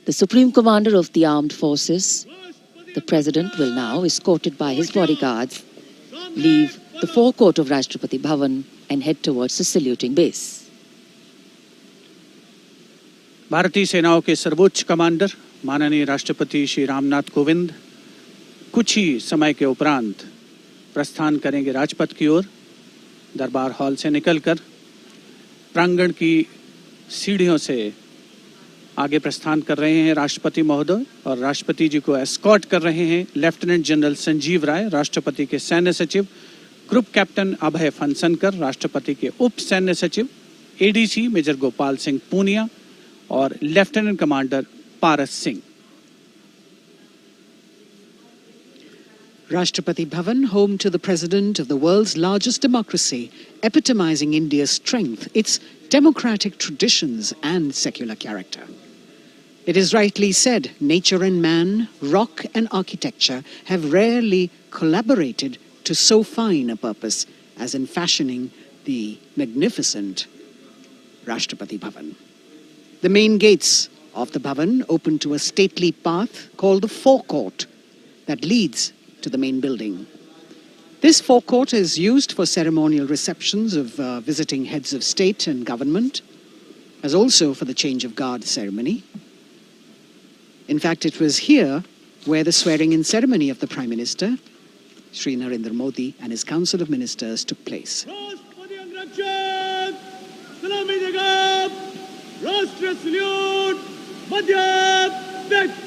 The Supreme Commander of the Armed Forces, the President, will now, escorted by his bodyguards, leave the forecourt of Rashtrapati Bhavan and head towards the saluting base. भारतीय सेनाओं के सर्वोच्च commander माननीय राष्ट्रपति श्री रामनाथ कोविंद कुछ ही समय के उपरांत प्रस्थान करेंगे राजपथ की ओर। दरबार हॉल से निकलकर प्रांगण की सीढ़ियों से आगे प्रस्थान कर रहे हैं राष्ट्रपति महोदय, और राष्ट्रपति जी को एस्कॉर्ट कर रहे हैं लेफ्टिनेंट जनरल संजीव राय, राष्ट्रपति के सैन्य सचिव, ग्रुप कैप्टन अभय फनसनकर, राष्ट्रपति के उप सैन्य सचिव एडीसी मेजर गोपाल सिंह पूनिया और lieutenant commander Paras Singh. Rashtrapati Bhavan, home to the president of the world's largest democracy, epitomizing India's strength, its democratic traditions and secular character. It is rightly said, nature and man, rock and architecture have rarely collaborated to so fine a purpose as in fashioning the magnificent Rashtrapati Bhavan. The main gates of the Bhavan open to a stately path called the forecourt that leads to the main building. This forecourt is used for ceremonial receptions of visiting heads of state and government, as also for the change of guard ceremony. In fact, it was here where the swearing-in ceremony of the Prime Minister, Shri Narendra Modi, and his Council of Ministers took place. Rashtra salute, Madhya Pradesh.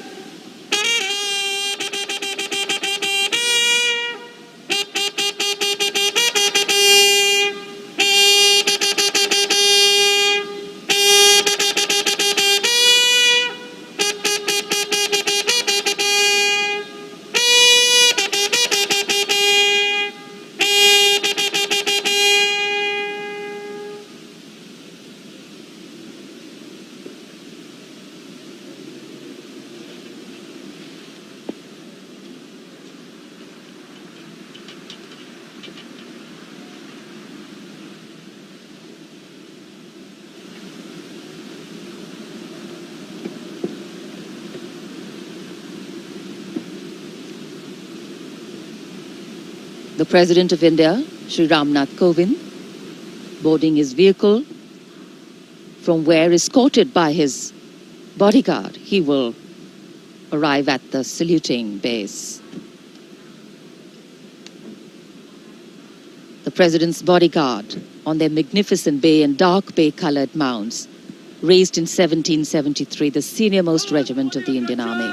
The President of India, Shri Ramnath Kovind, boarding his vehicle, from where, escorted by his bodyguard, he will arrive at the saluting base. The President's bodyguard on their magnificent bay and dark bay-colored mounts, raised in 1773, the senior-most regiment of the Indian Army.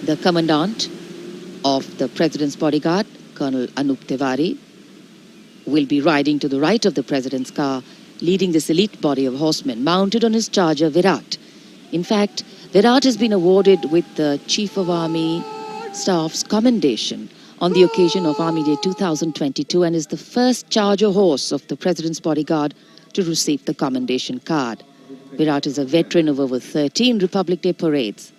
The Commandant of the President's bodyguard, Colonel Anup Tiwari, will be riding to the right of the President's car, leading this elite body of horsemen, mounted on his charger Virat. In fact, Virat has been awarded with the Chief of Army Staff's commendation on the occasion of Army Day 2022 and is the first charger horse of the President's bodyguard to receive the commendation card. Virat is a veteran of over 13 Republic Day parades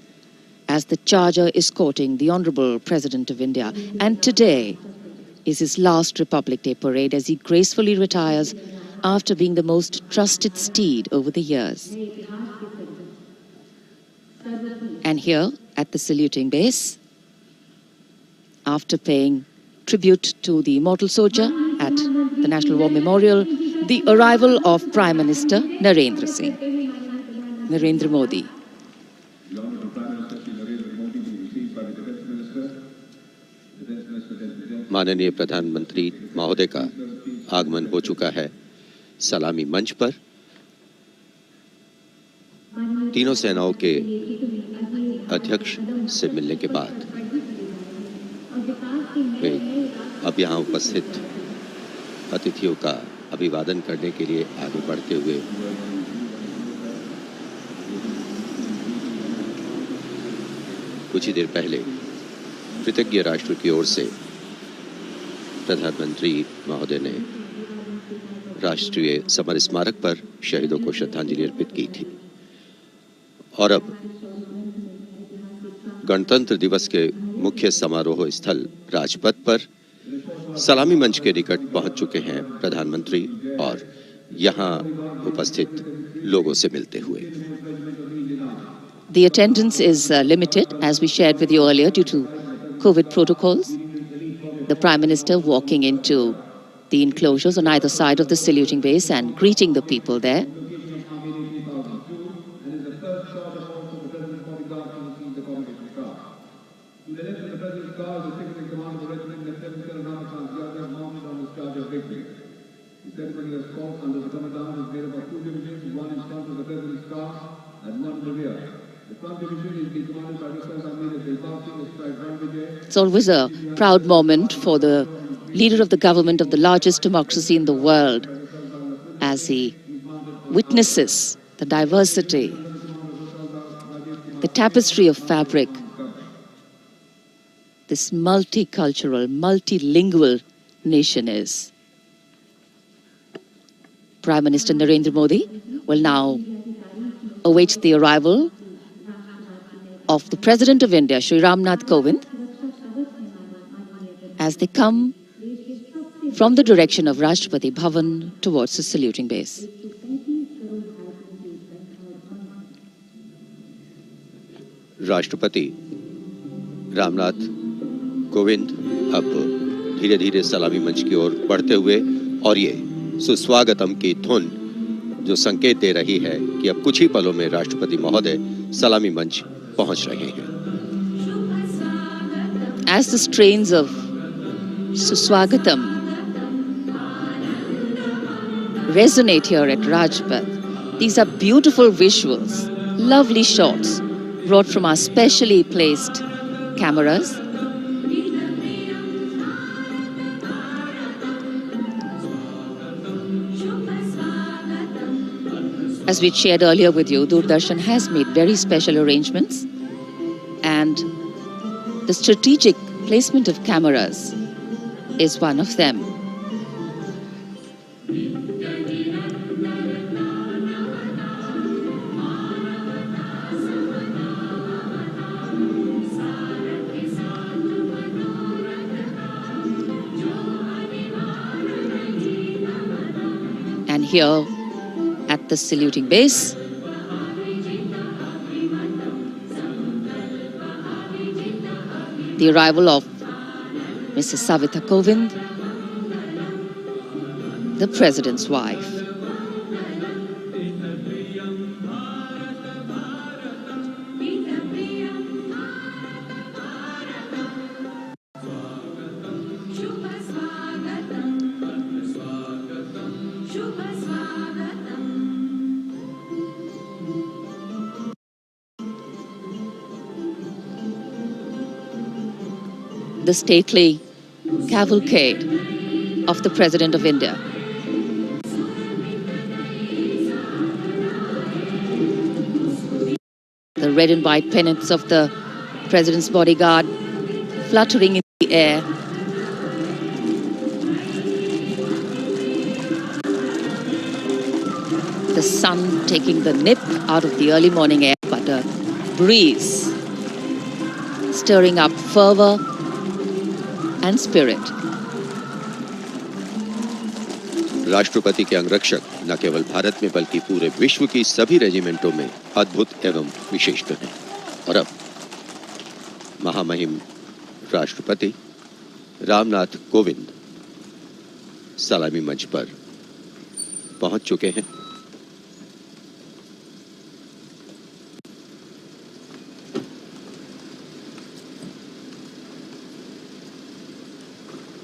as the charger escorting the Honorable President of India. And today is his last Republic Day parade as he gracefully retires after being the most trusted steed over the years. And here at the saluting base, after paying tribute to the immortal soldier at the National War Memorial, the arrival of Prime Minister Narendra Modi. माननीय प्रधानमंत्री महोदय का आगमन हो चुका है सलामी मंच पर। तीनों सेनाओं के अध्यक्ष से मिलने के बाद वे अब यहाँ उपस्थित अतिथियों का अभिवादन करने के लिए आगे बढ़ते हुए कुछ ही देर पहले कृतज्ञ राष्ट्र की ओर से प्रधानमंत्री महोदय ने राष्ट्रीय समर स्मारक पर शहीदों को श्रद्धांजलि अर्पित की थी और अब गणतंत्र दिवस के मुख्य समारोह स्थल राजपथ पर सलामी मंच के निकट पहुंच चुके हैं प्रधानमंत्री और यहाँ उपस्थित लोगों से मिलते हुए। The attendance is limited, as we shared with you earlier, due to COVID protocols. The Prime Minister walking into the enclosures on either side of the saluting base and greeting the people there. It's always a proud moment for the leader of the government of the largest democracy in the world as he witnesses the diversity, the tapestry of fabric, this multicultural, multilingual nation is. Prime Minister Narendra Modi will now await the arrival of the President of India, Shri Ramnath Kovind, as they come from the direction of Rajpath Bhavan towards the saluting base. राष्ट्रपति रामनाथ कोविंद अब धीरे धीरे सलामी मंच की ओर बढ़ते हुए और ये सुस्वागतम की धुन जो संकेत दे रही है कि अब कुछ ही पलों में राष्ट्रपति महोदय सलामी मंच पहुंच रहे हैं। As the strains of Suswagatam resonate here at Rajpath, these are beautiful visuals, lovely shots brought from our specially placed cameras. As we shared earlier with you, Doordarshan has made very special arrangements, and the strategic placement of cameras is one of them. And here at the saluting base, the arrival of Mrs. Savita Kovind, the President's wife. The stately cavalcade of the President of India. The red and white pennants of the President's bodyguard fluttering in the air. The sun taking the nip out of the early morning air, but a breeze stirring up fervor and spirit. राष्ट्रपति के अंगरक्षक न केवल भारत में बल्कि पूरे विश्व की सभी रेजिमेंटों में अद्भुत एवं विशिष्ट हैं। और अब महामहिम राष्ट्रपति रामनाथ कोविंद सलामी मंच पर पहुंच चुके हैं।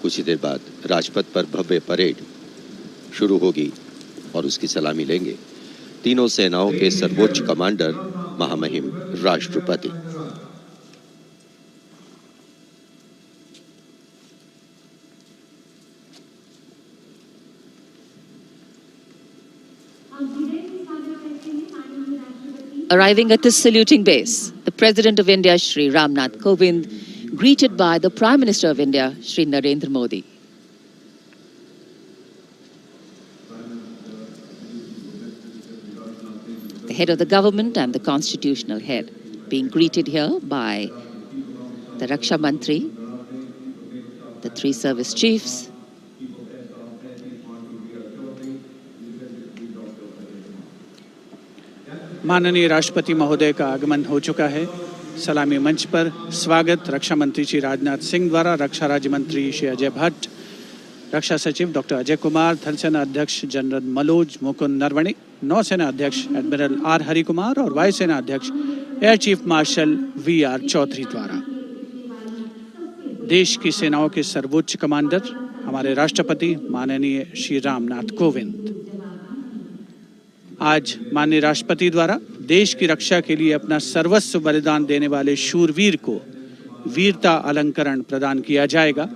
कुछ ही देर बाद राजपथ पर भव्य परेड शुरू होगी और उसकी सलामी लेंगे तीनों सेनाओं के सर्वोच्च कमांडर महामहिम राष्ट्रपति। Arriving at the saluting base, the President of India, Shri Ramnath Kovind, greeted by the Prime Minister of India, Shri Narendra Modi. The head of the government and the constitutional head being greeted here by the Raksha Mantri, the three service chiefs, माननीय राष्ट्रपति महोदय का आगमन हो चुका है। सलामी मंच पर स्वागत रक्षा मंत्री श्री राजनाथ सिंह द्वारा, रक्षा राज्य मंत्री श्री अजय भट्ट, रक्षा सचिव डॉक्टर अजय कुमार, थल सेना अध्यक्ष जनरल मनोज मुकुंद नरवणे, नौसेना अध्यक्ष एडमिरल आर हरि कुमार और वायुसेना अध्यक्ष air chief marshal VR Chaudhary द्वारा। देश की सेनाओं के सर्वोच्च कमांडर हमारे राष्ट्रपति माननीय श्री रामनाथ कोविंद आज माननीय राष्ट्रपति द्वारा देश की रक्षा के लिए अपना सर्वस्व बलिदान देने वाले शूरवीर को वीरता अलंकरण प्रदान किया जाएगा।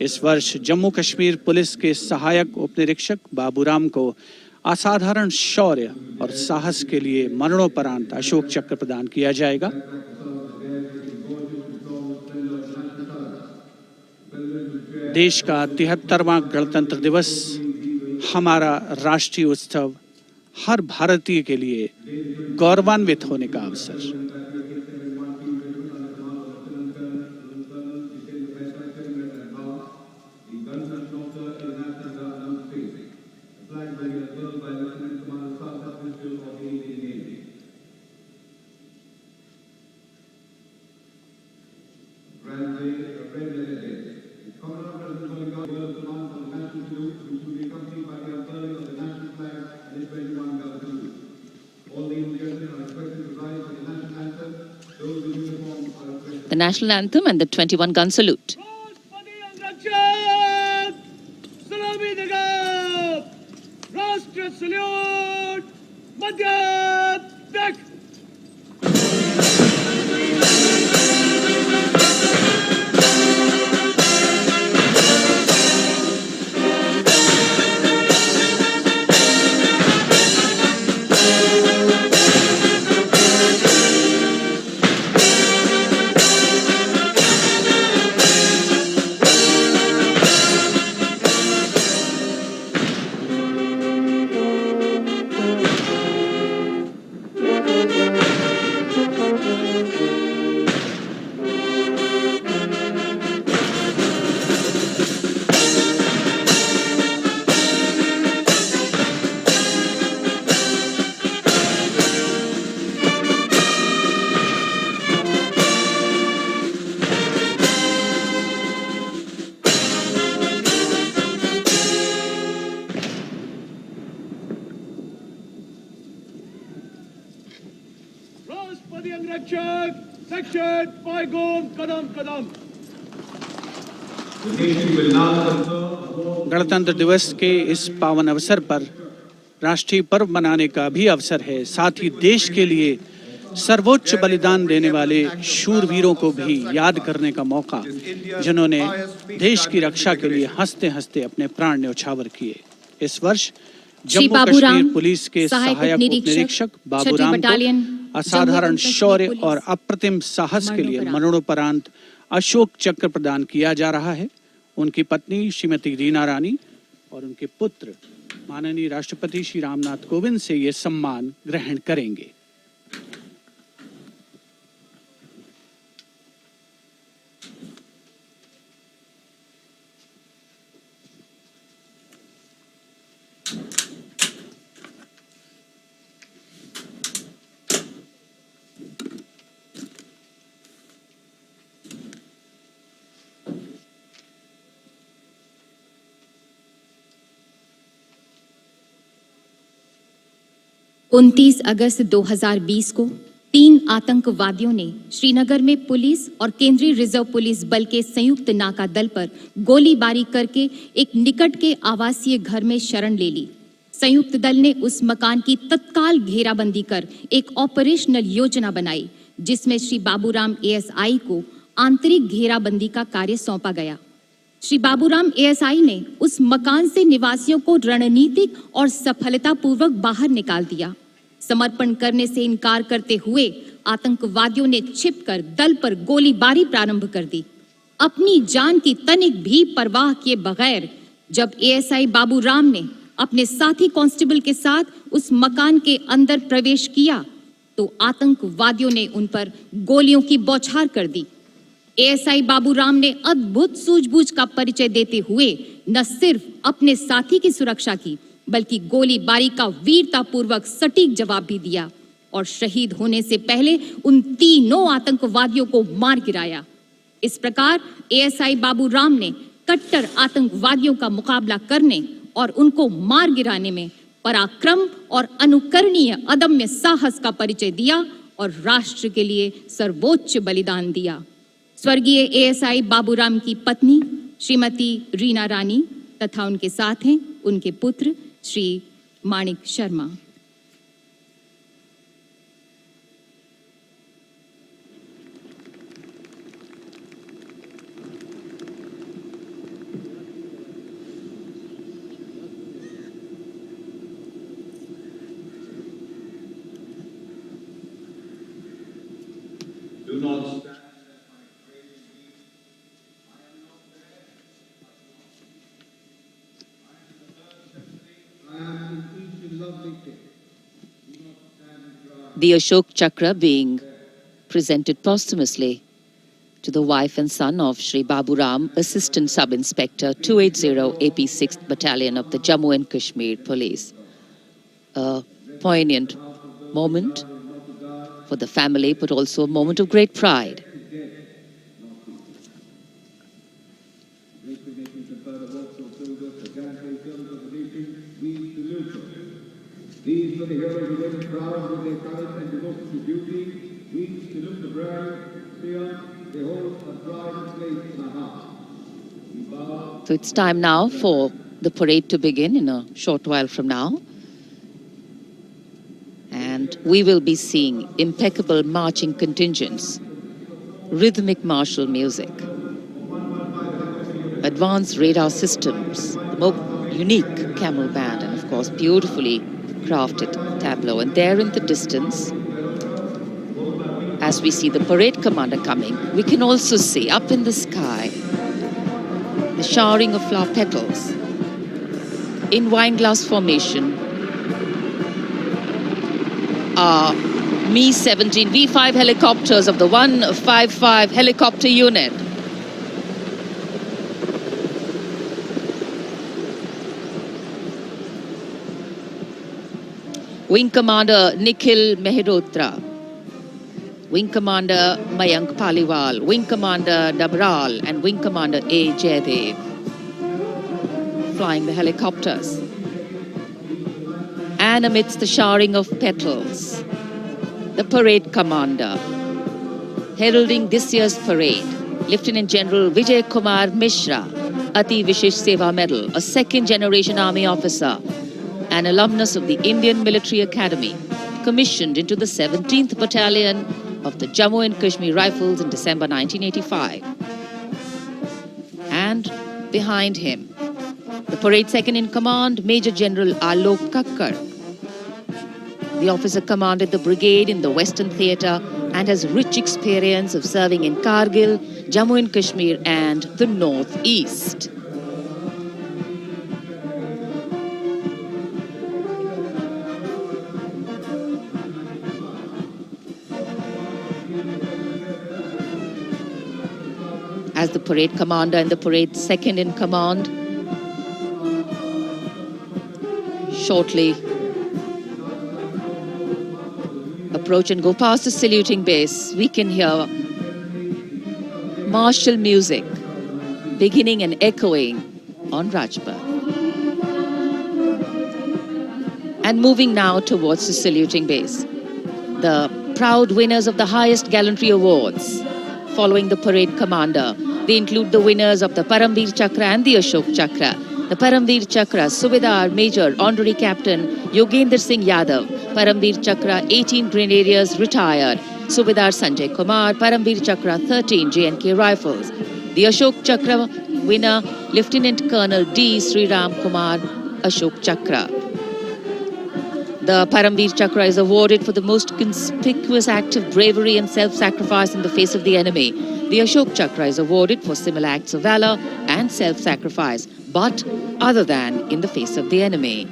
इस वर्ष जम्मू कश्मीर पुलिस के सहायक उपनिरीक्षक बाबूराम को असाधारण शौर्य और साहस के लिए मरणोपरांत अशोक चक्र प्रदान किया जाएगा। देश का 73वां गणतंत्र दिवस हमारा राष्ट्रीय उत्सव हर भारतीय के लिए गौरवान्वित होने का अवसर। The national anthem and the 21 gun salute. राष्ट्र सल्यूट मध्य गणतंत्र दिवस के इस पावन अवसर पर राष्ट्रीय पर्व मनाने का भी अवसर है। साथ ही देश के लिए सर्वोच्च बलिदान देने वाले शूरवीरों को भी याद करने का मौका, जिन्होंने देश की रक्षा के लिए हंसते हंसते अपने प्राण न्यौछावर किए। इस वर्ष जम्मू कश्मीर पुलिस के सहायक उपनिरीक्षक बाबूराम को असाधारण शौर्य और अप्रतिम साहस के लिए मरणोपरांत अशोक चक्र प्रदान किया जा रहा है। उनकी पत्नी श्रीमती रीना रानी और उनके पुत्र माननीय राष्ट्रपति श्री रामनाथ कोविंद से ये सम्मान ग्रहण करेंगे। उनतीस अगस्त 2020 को 3 आतंकवादियों ने श्रीनगर में पुलिस और केंद्रीय रिजर्व पुलिस बल के संयुक्त नाका दल पर गोलीबारी करके एक निकट के आवासीय घर में शरण ले ली। संयुक्त दल ने उस मकान की तत्काल घेराबंदी कर एक ऑपरेशनल योजना बनाई, जिसमें श्री बाबूराम ASI को आंतरिक घेराबंदी का कार्य सौंपा गया। श्री बाबूराम ASI ने उस मकान से निवासियों को रणनीतिक और सफलतापूर्वक बाहर निकाल दिया। समर्पण करने से इनकार करते हुए आतंकवादियों ने छिपकर दल पर गोलीबारी प्रारंभ कर दी। अपनी जान की तनिक भी परवाह किए बगैर जब ASI बाबूराम ने अपने साथी कांस्टेबल के साथ उस मकान के अंदर प्रवेश किया तो आतंकवादियों ने उन पर गोलियों की बौछार कर दी। ASI बाबूराम ने अद्भुत सूझबूझ का परिचय देते हुए न सिर्फ अपने साथी की सुरक्षा की, बल्कि गोलीबारी का वीरतापूर्वक सटीक जवाब भी दिया और शहीद होने से पहले उन तीनों आतंकवादियों को मार गिराया। इस प्रकार एएसआई बाबू राम ने कट्टर आतंकवादियों का मुकाबला करने और उनको मार गिराने में पराक्रम और अनुकरणीय अदम्य साहस का परिचय दिया और राष्ट्र के लिए सर्वोच्च बलिदान दिया। स्वर्गीय एएसआई बाबूराम की पत्नी श्रीमती रीना रानी तथा उनके साथ हैं उनके पुत्र श्री माणिक Sharma. Do not stand at my cradle feet. I am not there. I am the first destiny. I am in each lovely day. Do not stand dry. The Ashok Chakra being presented posthumously to the wife and son of Shri Baburam, Assistant Sub-Inspector 280 AP 6th Battalion of the Jammu and Kashmir Police. A poignant moment for the family, but also a moment of great pride. These were the heroes who went proud with their courage and devotion to duty. We salute the brave, fear, they hold a pride and place in our hearts. We bow. So it's time now for the parade to begin in a short while from now. And we will be seeing impeccable marching contingents, rhythmic martial music, advanced radar systems, the more unique camel band, and of course beautifully crafted tableau. And there in the distance, as we see the parade commander coming, we can also see up in the sky the showering of flower petals in wineglass formation are Mi-17 V5 helicopters of the 155 helicopter unit. Wing Commander Nikhil Mehrotra, Wing Commander Mayank Paliwal, Wing Commander Dabral and Wing Commander A. Jaydev flying the helicopters. And amidst the showering of petals, the parade commander, heralding this year's parade, Lieutenant General Vijay Kumar Mishra, Ati Vishesh Seva Medal, a second-generation army officer, an alumnus of the Indian Military Academy, commissioned into the 17th Battalion of the Jammu and Kashmir Rifles in December 1985. And behind him, the parade second-in-command, Major General Alok Kakkar. The officer commanded the brigade in the Western Theatre and has rich experience of serving in Kargil, Jammu and Kashmir and the Northeast. As the parade commander and the parade second-in-command shortly approach and go past the saluting base, we can hear martial music beginning and echoing on Rajpath. And moving now towards the saluting base, the proud winners of the highest gallantry awards following the parade commander. They include the winners of the Paramveer Chakra and the Ashok Chakra. The Paramveer Chakra, Subedar Major Honorary Captain Yogendra Singh Yadav. Paramveer Chakra, 18 Grenadiers retired. Subedar Sanjay Kumar, Paramveer Chakra, 13 J&K Rifles. The Ashok Chakra winner, Lieutenant Colonel D. Sri Ram Kumar, Ashok Chakra. The Paramveer Chakra is awarded for the most conspicuous act of bravery and self-sacrifice in the face of the enemy. The Ashok Chakra is awarded for similar acts of valor and self-sacrifice, but other than in the face of the enemy.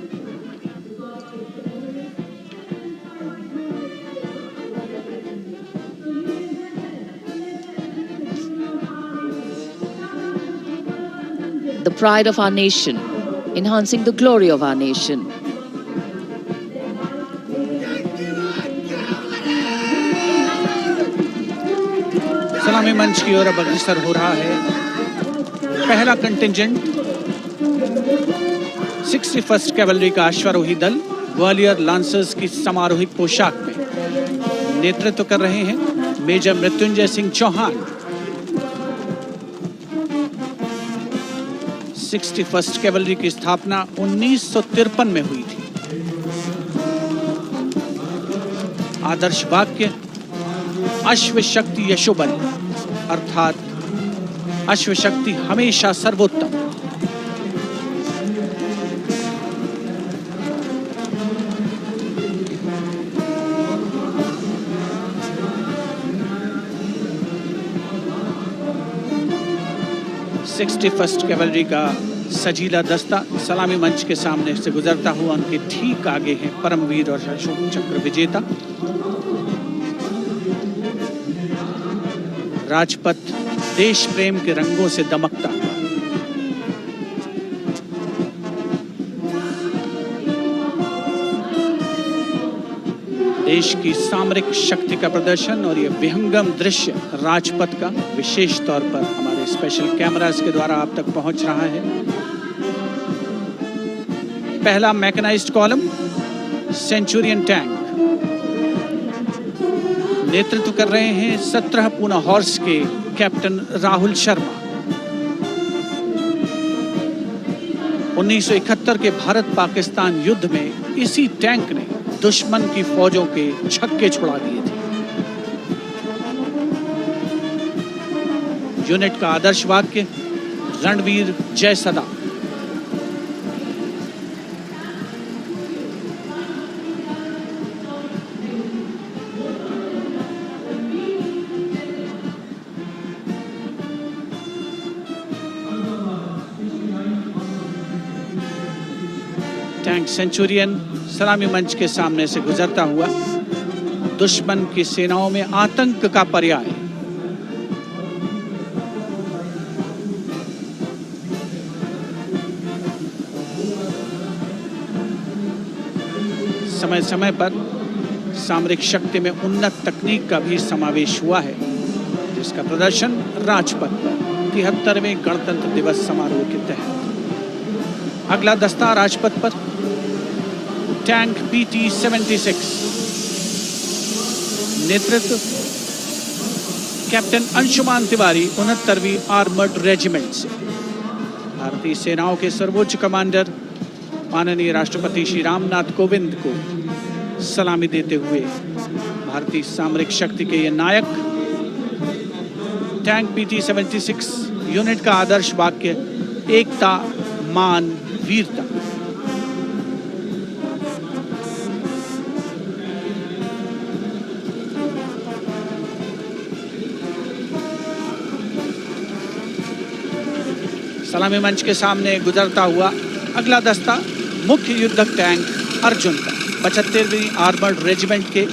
The pride of our nation, enhancing the glory of our nation. सलामी मंच की ओर अब अग्रसर हो रहा है पहला contingent 61st cavalry का अश्वारोही दल ग्वालियर लांसर्स की समारोहिक पोशाक में नेतृत्व कर रहे हैं major Mrityunjay Singh Chauhan. 61st cavalry की स्थापना 1953 में हुई थी। आदर्श वाक्य अश्व शक्ति यशोबल, अर्थात अश्व शक्ति हमेशा सर्वोत्तम। फर्स्ट कैवलरी का सजीला दस्ता सलामी मंच के सामने से गुजरता हुआ उनके ठीक आगे हैं परमवीर और अशोक चक्र विजेता राजपथ देश प्रेम के रंगों से दमकता हुआ। देश की सामरिक शक्ति का प्रदर्शन और ये विहंगम दृश्य राजपथ का विशेष तौर पर हमारे स्पेशल कैमरास के द्वारा आप तक पहुंच रहा है। पहला मैकेनाइज्ड कॉलम सेंचुरियन टैंक नेतृत्व कर रहे हैं 17 पूना हॉर्स के कैप्टन राहुल शर्मा। 1971 के भारत पाकिस्तान युद्ध में इसी टैंक ने दुश्मन की फौजों के छक्के छुड़ा दिए थे। यूनिट का आदर्श वाक्य रणवीर जय सदा। टैंक सेंचुरियन सलामी मंच के सामने से गुजरता हुआ दुश्मन की सेनाओं में आतंक का पर्याय। समय समय पर सामरिक शक्ति में उन्नत तकनीक का भी समावेश हुआ है, जिसका प्रदर्शन राजपथ पर 73वें गणतंत्र दिवस समारोह के तहत। अगला दस्ता राजपथ पर टैंक PT-76 नेतृत्व कैप्टन अंशुमान तिवारी 69वीं आर्मर्ड रेजिमेंट से। भारतीय सेनाओं के सर्वोच्च कमांडर माननीय राष्ट्रपति श्री रामनाथ कोविंद को सलामी देते हुए भारतीय सामरिक शक्ति के ये नायक। टैंक PT-76 यूनिट का आदर्श वाक्य एकता मान वीरता। सलामी मंच के सामने गुजरता हुआ अगला दस्ता मुख्य युद्धक टैंक अर्जुन का 75वीं आर्मर्ड रेजिमेंट के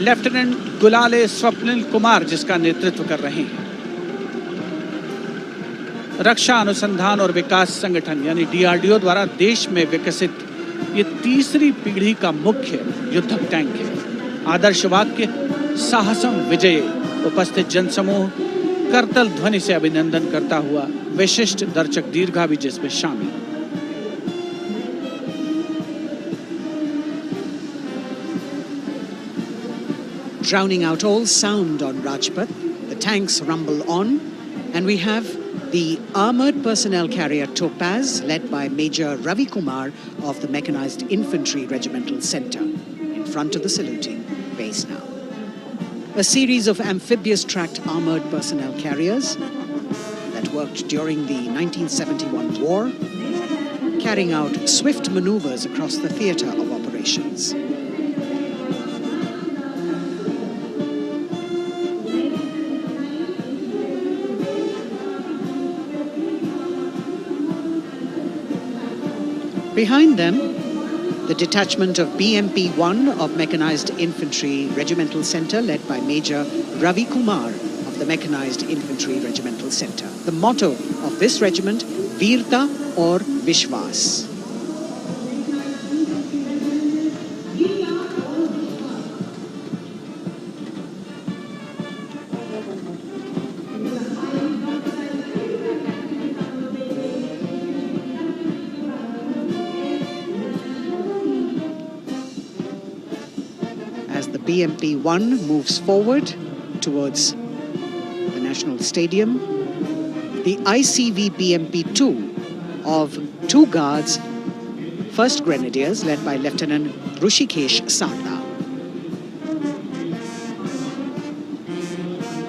लेफ्टिनेंट गुलाले स्वप्निल कुमार जिसका नेतृत्व कर रहे हैं। रक्षा अनुसंधान और विकास संगठन यानी DRDO द्वारा देश में विकसित ये तीसरी पीढ़ी का मुख्य युद्धक टैंक है। आदर्श वाक्य साहसम विजय। उपस्थित जनसमूह करतल ध्वनि से अभिनंदन करता हुआ विशिष्ट दर्शक दीर्घा भी जिसमें शामिल। Drowning out all sound on Rajpath, the tanks rumble on, and we have the armoured personnel carrier Topaz, led by Major Ravi Kumar of the Mechanized Infantry Regimental Centre, in front of the saluting base now. A series of amphibious tracked armoured personnel carriers that worked during the 1971 war, carrying out swift manoeuvres across the theatre of operations. Behind them, the detachment of BMP-1 of Mechanized Infantry Regimental Centre, led by Major Ravi Kumar of the Mechanized Infantry Regimental Centre. The motto of this regiment, Virta और विश्वास। As the BMP-1 moves forward towards the National Stadium, the ICV BMP-2 of 2 Guards, 1st Grenadiers led by Lieutenant Rushikesh Sarda.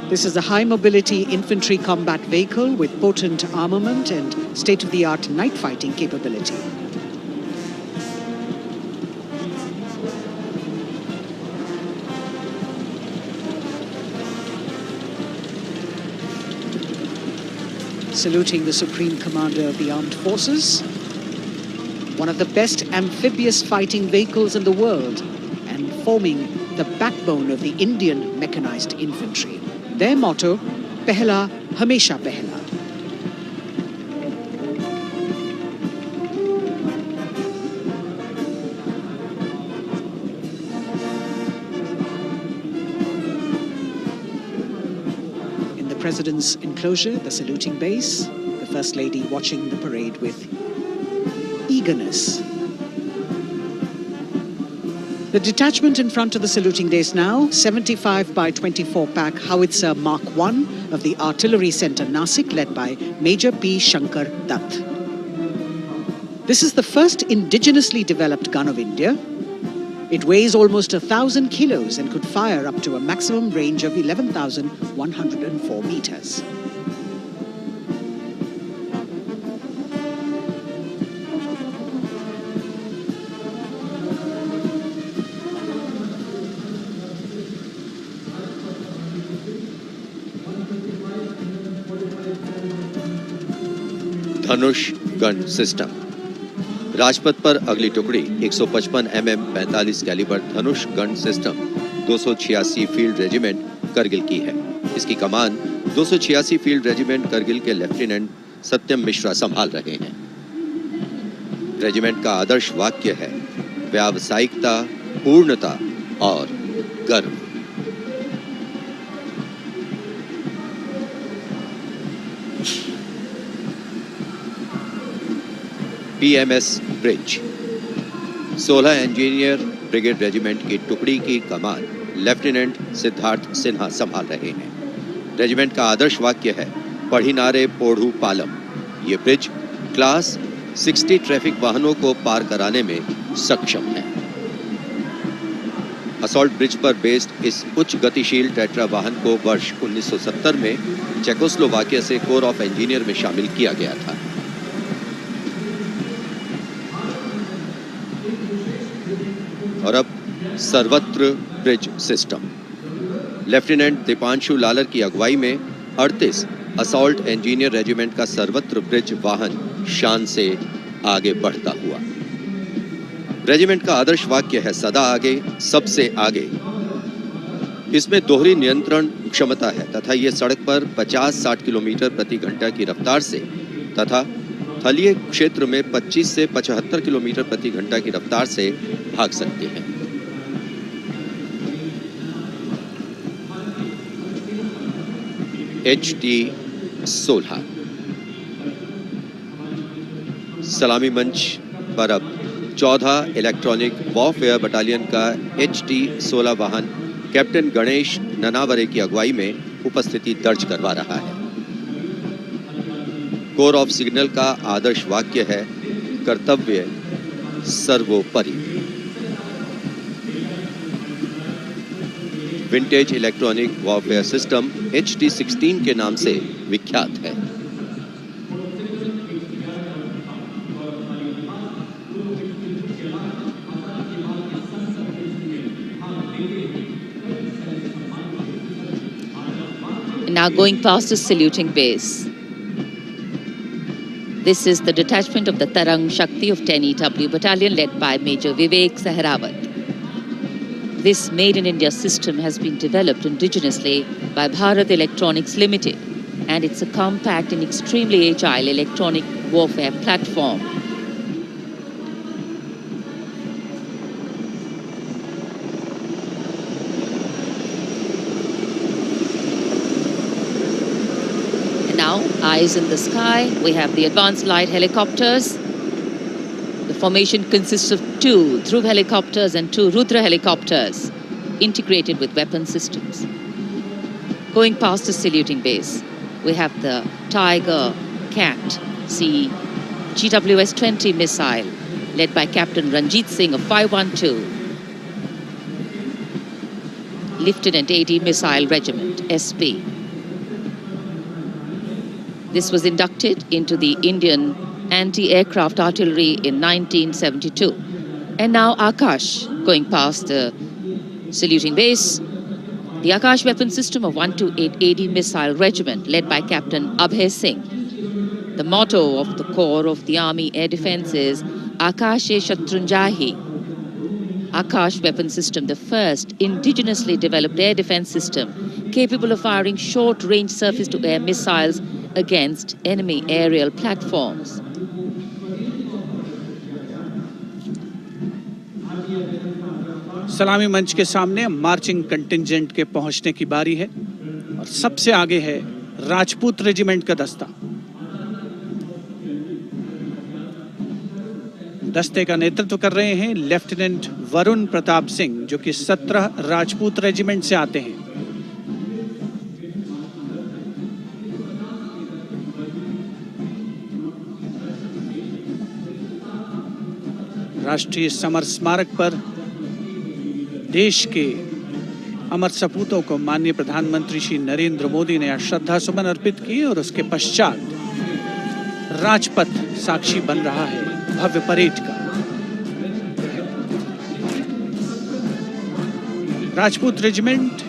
This is a high-mobility infantry combat vehicle with potent armament and state-of-the-art night fighting capability. Saluting the Supreme Commander of the Armed Forces, one of the best amphibious fighting vehicles in the world and forming the backbone of the Indian mechanized infantry. Their motto, Pehla Hamesha Pehla. President's enclosure, the saluting base, the First Lady watching the parade with eagerness. The detachment in front of the saluting base now, 75 by 24 pack howitzer Mark I of the Artillery Center Nasik, led by Major P. Shankar Dutt. This is the first indigenously developed gun of India. It weighs almost 1,000 kilos and could fire up to a maximum range of 11,104 meters. Dhanush gun system. Rajpath पर अगली टुकड़ी 155 mm 45 calibre Dhanush gun system 286 field regiment Kargil की है। इसकी कमान 286 field regiment Kargil के lieutenant सत्यम मिश्रा संभाल रहे हैं। रेजिमेंट का आदर्श वाक्य है व्यावसायिकता, पूर्णता और गर्व। PMS bridge. 16 engineer brigade regiment की टुकड़ी की कमान लेफ्टिनेंट सिद्धार्थ सिन्हा संभाल रहे हैं। रेजिमेंट का आदर्श वाक्य है पढ़िनारे पोढ़ू पालम। ये ब्रिज क्लास 60 ट्रैफिक वाहनों को पार कराने में सक्षम है। असॉल्ट ब्रिज पर बेस्ड इस उच्च गतिशील टेट्रा वाहन को वर्ष 1970 में चेकोस्लोवाकिया से कोर ऑफ इंजीनियर में शामिल किया गया था। और अब सर्वत्र bridge system. Lieutenant Deepanshu Lalor की अगुवाई में 38 असॉल्ट इंजीनियर रेजिमेंट का सर्वत्र ब्रिज वाहन शान से आगे बढ़ता हुआ। रेजिमेंट का आदर्श वाक्य है सदा आगे, सबसे आगे। इसमें दोहरी नियंत्रण क्षमता है तथा ये सड़क पर 50-60 किलोमीटर प्रति घंटा की रफ्तार से तथा थलीय क्षेत्र में 25 से 75 किलोमीटर प्रति घंटा की रफ्तार से भाग सकते हैं। HT-16 सलामी मंच पर अब 14 इलेक्ट्रॉनिक वॉरफेयर बटालियन का HT-16 वाहन कैप्टन गणेश ननावरे की अगुवाई में उपस्थिति दर्ज करवा रहा है। कोर ऑफ सिग्नल का आदर्श वाक्य है कर्तव्य सर्वोपरि। Vintage electronic warfare system HT-16 के नाम से विख्यात है। Now going past the saluting base. This is the detachment of the Tarang Shakti of 10 EW Battalion led by Major Vivek Sehrawat. This Made in India system has been developed indigenously by Bharat Electronics Limited, and it's a compact and extremely agile electronic warfare platform. And now, eyes in the sky, we have the advanced light helicopters. The formation consists of 2 Dhruv helicopters and 2 Rudra helicopters, integrated with weapon systems. Going past the saluting base, we have the Tiger Cat C GWS-20 missile, led by Captain Ranjit Singh of 512, Lieutenant AD Missile Regiment, SP. This was inducted into the Indian anti-aircraft artillery in 1972. And now Akash, going past the saluting base, the Akash weapon system of 128 AD Missile Regiment, led by Captain Abhay Singh. The motto of the Corps of the Army Air Defence is Akashe Shatrunjahi. Akash weapon system, the first indigenously developed air defence system capable of firing short-range surface-to-air missiles against enemy aerial platforms. सलामी मंच के सामने marching contingent के पहुंचने की बारी है और सबसे आगे है राजपूत रेजिमेंट का दस्ता। दस्ते का नेतृत्व कर रहे हैं लेफ्टिनेंट वरुण प्रताप सिंह, जो कि 17 राजपूत रेजिमेंट से आते हैं। राष्ट्रीय समर स्मारक पर देश के अमर सपूतों को माननीय प्रधानमंत्री श्री नरेंद्र मोदी ने श्रद्धा सुमन अर्पित किए और उसके पश्चात राजपथ साक्षी बन रहा है भव्य परेड का। राजपूत रेजिमेंट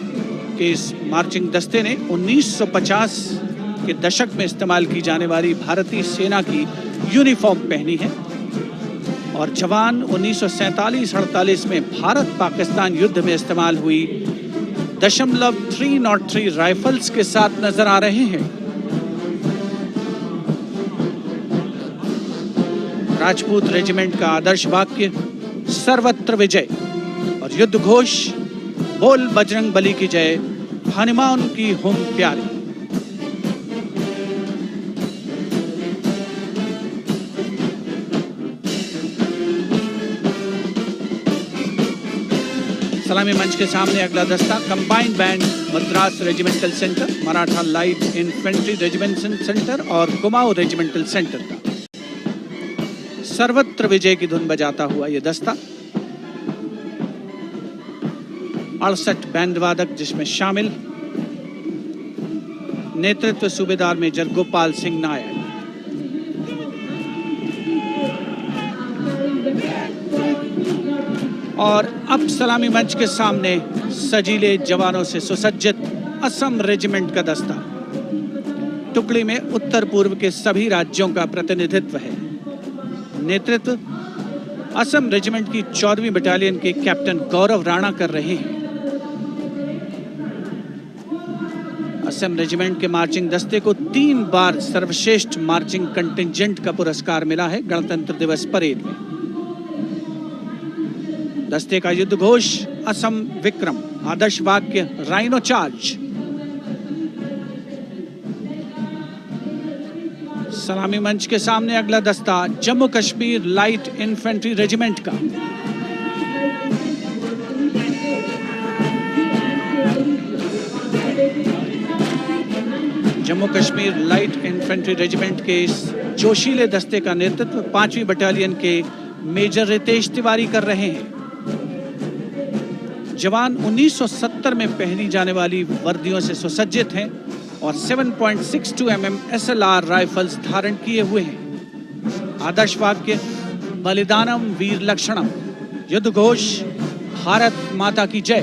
के इस मार्चिंग दस्ते ने 1950 के दशक में इस्तेमाल की जाने वाली भारतीय सेना की यूनिफॉर्म पहनी है और जवान 1947-48 में भारत पाकिस्तान युद्ध में इस्तेमाल हुई .303 राइफल्स के साथ नजर आ रहे हैं। राजपूत रेजिमेंट का आदर्श वाक्य सर्वत्र विजय और युद्ध घोष बोल बजरंग बली की जय, हनुमान की होम प्यारी। सलामी मंच के सामने अगला दस्ता combined band Madras regimental centre, Maratha light infantry regimental centre और कुमाऊं रेजिमेंटल सेंटर का सर्वत्र विजय की धुन बजाता हुआ यह दस्ता 68 बैंड वादक जिसमें शामिल नेतृत्व सूबेदार मेजर गोपाल सिंह नायक। और अब सलामी मंच के सामने सजीले जवानों से सुसज्जित असम रेजिमेंट का दस्ता। टुकड़ी में उत्तर पूर्व के सभी राज्यों का प्रतिनिधित्व है। नेतृत्व असम रेजिमेंट की 14वीं बटालियन के कैप्टन गौरव राणा कर रहे हैं। असम रेजिमेंट के मार्चिंग दस्ते को 3 बार सर्वश्रेष्ठ मार्चिंग कंटिंजेंट का पुरस्कार मिला है गणतंत्र दिवस परेड में। दस्ते का युद्ध घोष असम विक्रम, आदर्श वाक्य राइनो चार्ज। सलामी मंच के सामने अगला दस्ता Jammu Kashmir light infantry regiment का। Jammu Kashmir light infantry regiment के इस जोशीले दस्ते का नेतृत्व 5वीं बटालियन के मेजर रितेश तिवारी कर रहे हैं। जवान 1970 में पहनी जाने वाली वर्दियों से सुसज्जित हैं और 7.62 mm SLR राइफल्स धारण किए हुए हैं। आदर्श वाक्य बलिदानम वीर लक्षणम, युद्ध घोष भारत माता की जय।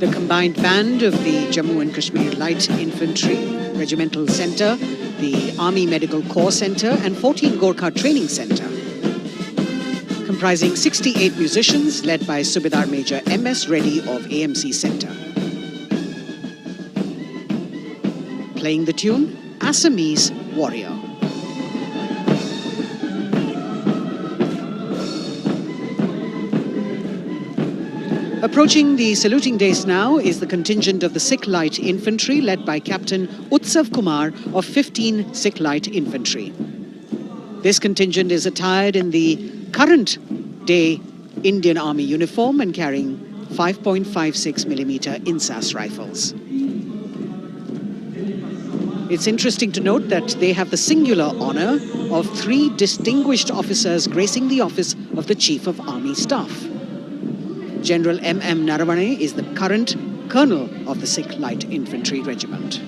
The combined band of the Jammu and Kashmir Light Infantry Regimental Centre, the Army Medical Corps Centre and 14 Gorkha Training Centre comprising 68 musicians led by Subedar Major M.S. Reddy of AMC Center. Playing the tune, Assamese Warrior. Approaching the saluting dais now is the contingent of the Sikh Light Infantry led by Captain Utsav Kumar of 15 Sikh Light Infantry. This contingent is attired in the current day Indian Army uniform and carrying 5.56mm Insas rifles. It's interesting to note that they have the singular honor of 3 distinguished officers gracing the office of the Chief of Army Staff. General M.M. Naravane is the current colonel of the Sikh Light Infantry Regiment.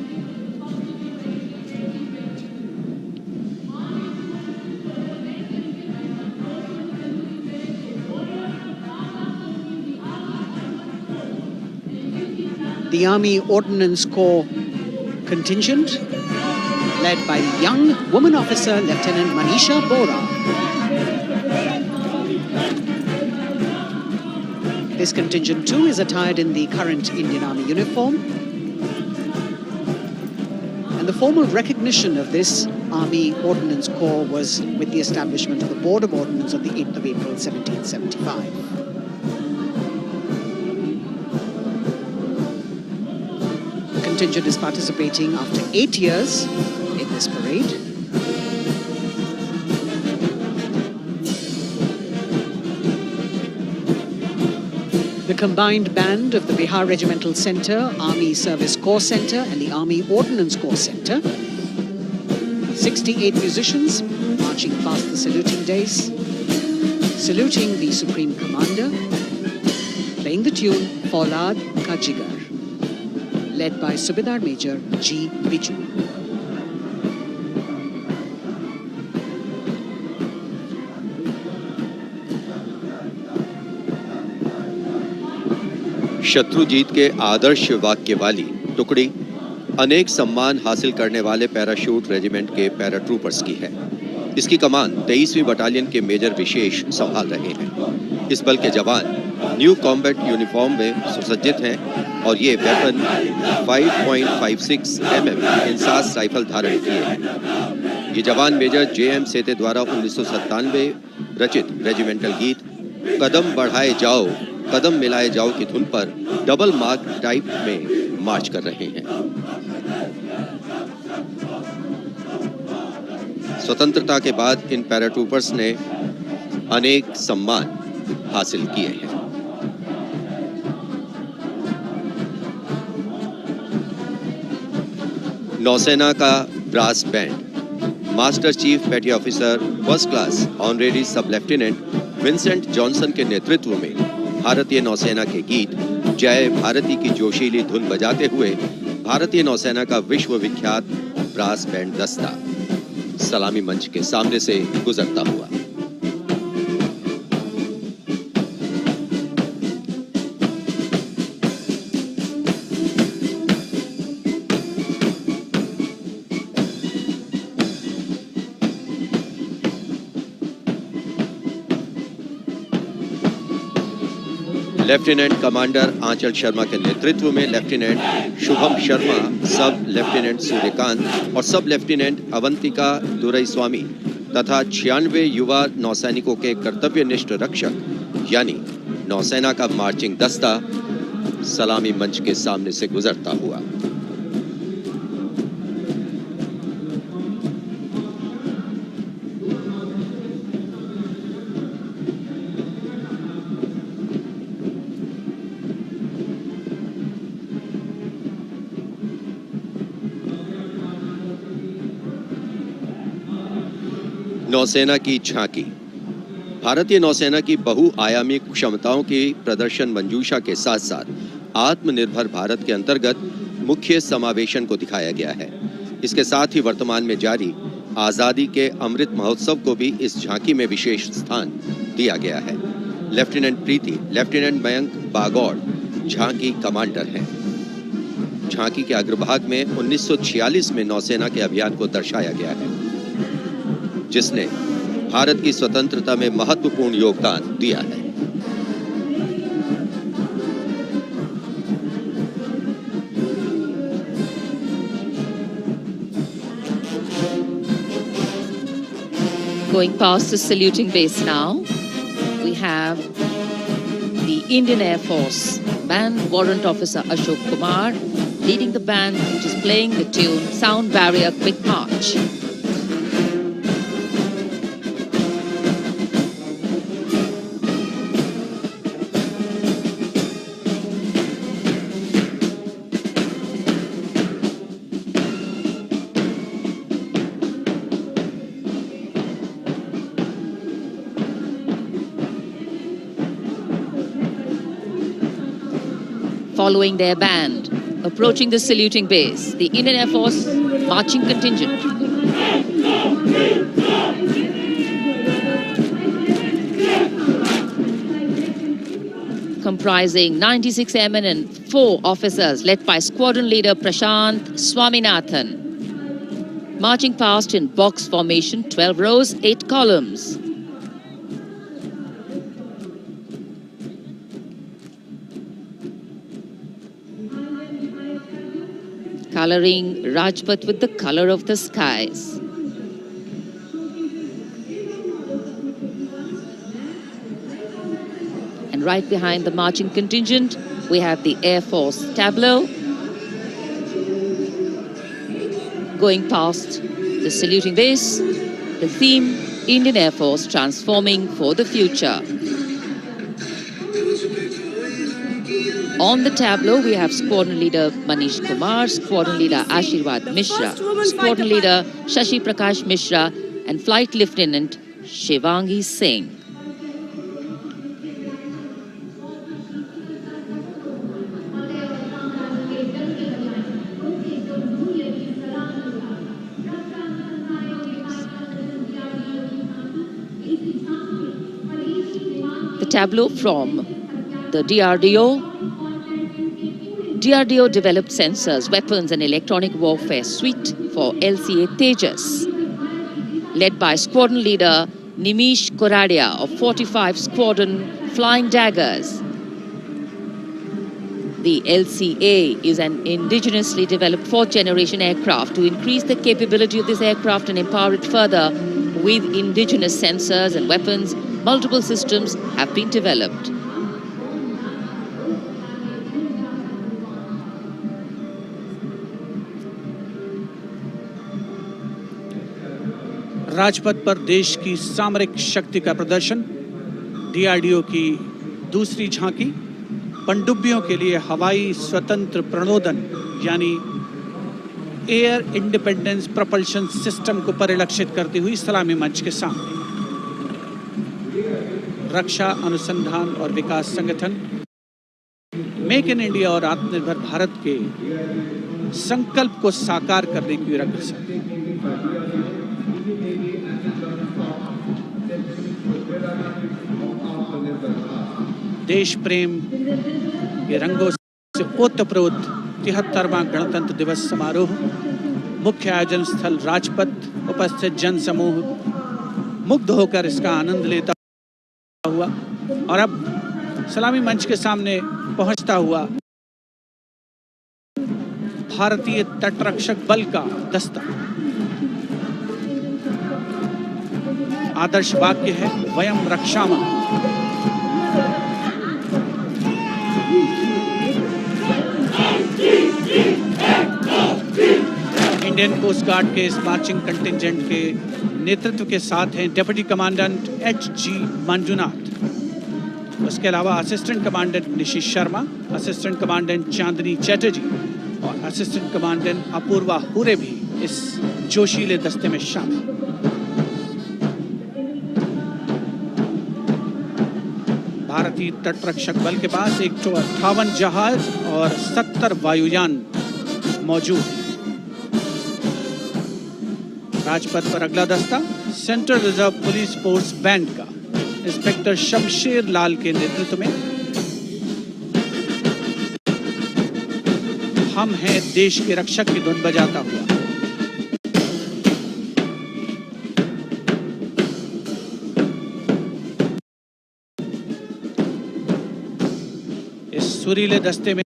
The Army Ordnance Corps contingent, led by young woman officer Lieutenant Manisha Bora. This contingent too is attired in the current Indian Army uniform. And the formal recognition of this Army Ordnance Corps was with the establishment of the Board of Ordnance on the 8th of April, 1775. The contingent is participating after 8 years in this parade. The combined band of the Bihar Regimental Center, Army Service Corps Center and the Army Ordnance Corps Center. 68 musicians marching past the saluting dais, saluting the Supreme Commander, playing the tune Faulad Ka Jigar, led by Subedar Major G. Biju. Shatrujeet के आदर्श वाक्य वाली टुकड़ी अनेक सम्मान हासिल करने वाले parachute regiment के पैराट्रूपर्स की है। इसकी कमान 23वीं बटालियन के मेजर विशेष संभाल रहे हैं। इस बल के जवान न्यू कॉम्बैट यूनिफॉर्म में सुसज्जित हैं और ये वेपन 5.56 mm इंसास राइफल धारण किए हैं। ये जवान मेजर J.M. सेते द्वारा 1997 रचित रेजिमेंटल गीत कदम बढ़ाए जाओ कदम मिलाए जाओ की धुन पर डबल मार्क टाइप में मार्च कर रहे हैं। स्वतंत्रता के बाद इन पैराट्रूपर्स ने अनेक सम्मान हासिल किए हैं। नौसेना का ब्रास बैंड मास्टर चीफ पेटी ऑफिसर फर्स्ट क्लास ऑनरेरी सब लेफ्टिनेंट विंसेंट जॉनसन के नेतृत्व में भारतीय नौसेना के गीत जय भारती की जोशीली धुन बजाते हुए भारतीय नौसेना का विश्व विख्यात ब्रास बैंड दस्ता सलामी मंच के सामने से गुजरता हुआ। लेफ्टिनेंट कमांडर आंचल शर्मा के नेतृत्व में लेफ्टिनेंट शुभम शर्मा, सब लेफ्टिनेंट सूर्यकांत और सब लेफ्टिनेंट अवंतिका दुरईस्वामी तथा 96 युवा नौसैनिकों के कर्तव्यनिष्ठ रक्षक यानी नौसेना का मार्चिंग दस्ता सलामी मंच के सामने से गुजरता हुआ। नौसेना की झांकी भारतीय नौसेना की बहुआयामी क्षमताओं की प्रदर्शन मंजूषा के साथ साथ आत्मनिर्भर भारत के अंतर्गत मुख्य समावेशन को दिखाया गया है। इसके साथ ही वर्तमान में जारी आज़ादी के अमृत महोत्सव को भी इस झांकी में विशेष स्थान दिया गया है। लेफ्टिनेंट प्रीति, लेफ्टिनेंट मयंक बागौड़ झांकी कमांडर हैं। झांकी के अग्रभाग में 1946 में नौसेना के अभियान को दर्शाया गया है जिसने भारत की स्वतंत्रता में महत्वपूर्ण योगदान दिया है। Going past the saluting base now, we have the Indian Air Force Band Warrant Officer Ashok Kumar leading the band, which is playing the tune Sound Barrier Quick March. Following their band, approaching the saluting base, the Indian Air Force marching contingent. Comprising 96 airmen and 4 officers, led by squadron leader Prashant Swaminathan. Marching past in box formation, 12 rows, 8 columns. Coloring Rajpath with the color of the skies. And right behind the marching contingent, we have the Air Force tableau. Going past the saluting base, the theme, Indian Air Force transforming for the future. On the tableau, we have Squadron Leader Manish Kumar, Squadron Leader Ashirwad Mishra, Squadron Leader Shashi Prakash Mishra, and Flight Lieutenant Shivangi Singh. The tableau from the DRDO. DRDO developed sensors, weapons and electronic warfare suite for LCA Tejas. Led by Squadron Leader Nimish Koradia of 45 Squadron Flying Daggers. The LCA is an indigenously developed 4th generation aircraft. To increase the capability of this aircraft and empower it further with indigenous sensors and weapons, multiple systems have been developed. Rajpath पर देश की सामरिक शक्ति का प्रदर्शन, DRDO की दूसरी झांकी, पनडुब्बियों के लिए हवाई स्वतंत्र प्रणोदन यानी एयर इंडिपेंडेंस प्रोपल्शन सिस्टम को परिलक्षित करती हुई सलामी मंच के सामने। रक्षा अनुसंधान और विकास संगठन मेक इन इंडिया और आत्मनिर्भर भारत के संकल्प को साकार करने की रक्षा। देश प्रेम के रंगों से ओतप्रोत 73वां गणतंत्र दिवस समारोह, मुख्य आयोजन स्थल राजपथ, उपस्थित जन समूह मुग्ध होकर इसका आनंद लेता हुआ और अब सलामी मंच के सामने पहुंचता हुआ भारतीय तटरक्षक बल का दस्ता। आदर्श वाक्य है वयम रक्षामः। इंडियन कोस्ट गार्ड के इस मार्चिंग कंटिंजेंट के नेतृत्व के साथ हैं डिप्टी कमांडेंट H.G. मंजुनाथ, उसके अलावा assistant commandant Nishish Sharma, assistant commandant Chandni Chatterjee और असिस्टेंट कमांडेंट अपूर्वा हुरे भी इस जोशीले दस्ते में शामिल। भारतीय तटरक्षक बल के पास 158 जहाज और 70 वायुयान मौजूद हैं। राजपथ पर अगला दस्ता central reserve police force band का इंस्पेक्टर शमशेर लाल के नेतृत्व में। हम हैं देश के रक्षक की धुन बजाता हुआ। इस सुरीले दस्ते में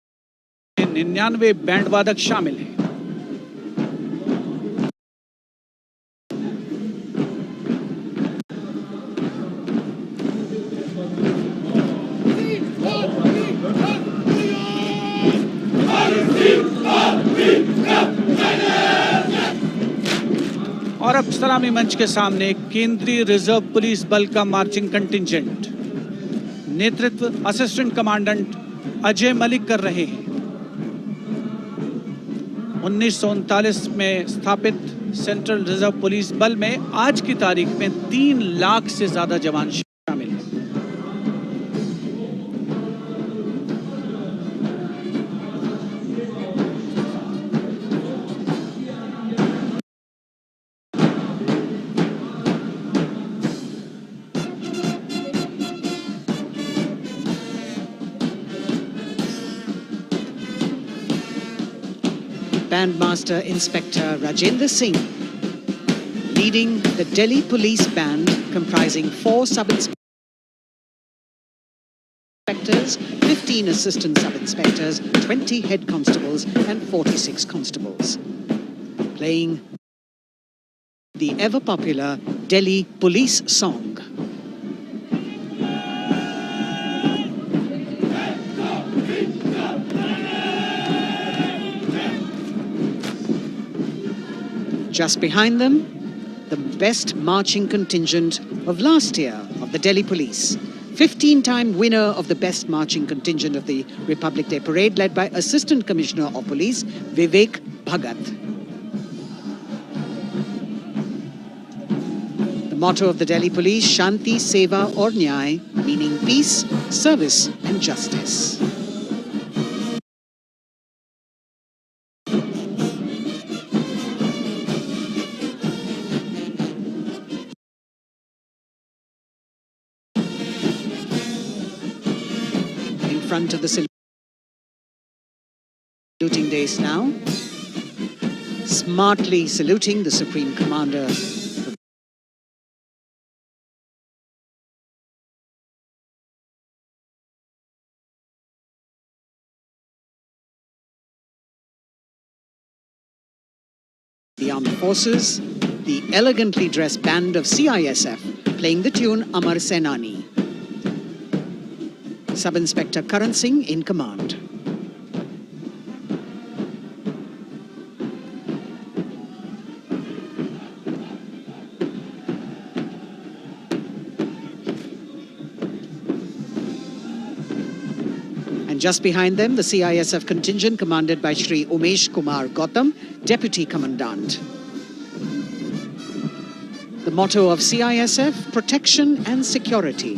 99 बैंड वादक शामिल हैं। और अब सलामी मंच के सामने केंद्रीय रिजर्व पुलिस बल का मार्चिंग कंटिंजेंट, नेतृत्व असिस्टेंट कमांडेंट अजय मलिक कर रहे हैं। 1939 में स्थापित सेंट्रल रिजर्व पुलिस बल में आज की तारीख में 3 लाख से ज्यादा जवान शामिल हैं। Bandmaster Inspector Rajendra Singh, leading the Delhi Police Band, comprising 4 sub-inspectors, 15 assistant sub-inspectors, 20 head constables and 46 constables, playing the ever-popular Delhi Police song. Just behind them, the best marching contingent of last year of the Delhi Police. 15-time winner of the best marching contingent of the Republic Day Parade, led by Assistant Commissioner of Police Vivek Bhagat. The motto of the Delhi Police, Shanti, Seva aur Nyay, meaning peace, service and justice. In front of the saluting days now, smartly saluting the Supreme Commander of the Armed Forces, the elegantly dressed band of CISF playing the tune Amar Senani. Sub-Inspector Karan Singh in command. And just behind them, the CISF contingent commanded by Shri Umesh Kumar Gautam, Deputy Commandant. The motto of CISF, protection and security.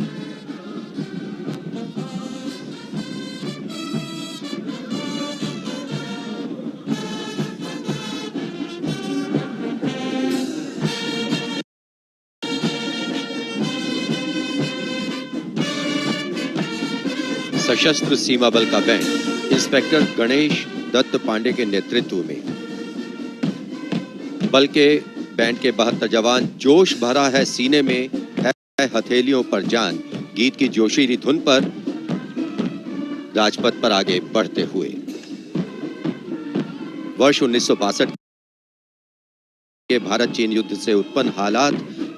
सशस्त्र सीमा बल का band inspector Ganesh Dutt Pandey के नेतृत्व में, बल के band के 72 जवान जोश भरा है सीने में है हथेलियों पर जान गीत की जोशीली धुन पर राजपथ पर आगे बढ़ते हुए। वर्ष 1962 के भारत चीन युद्ध से उत्पन्न हालात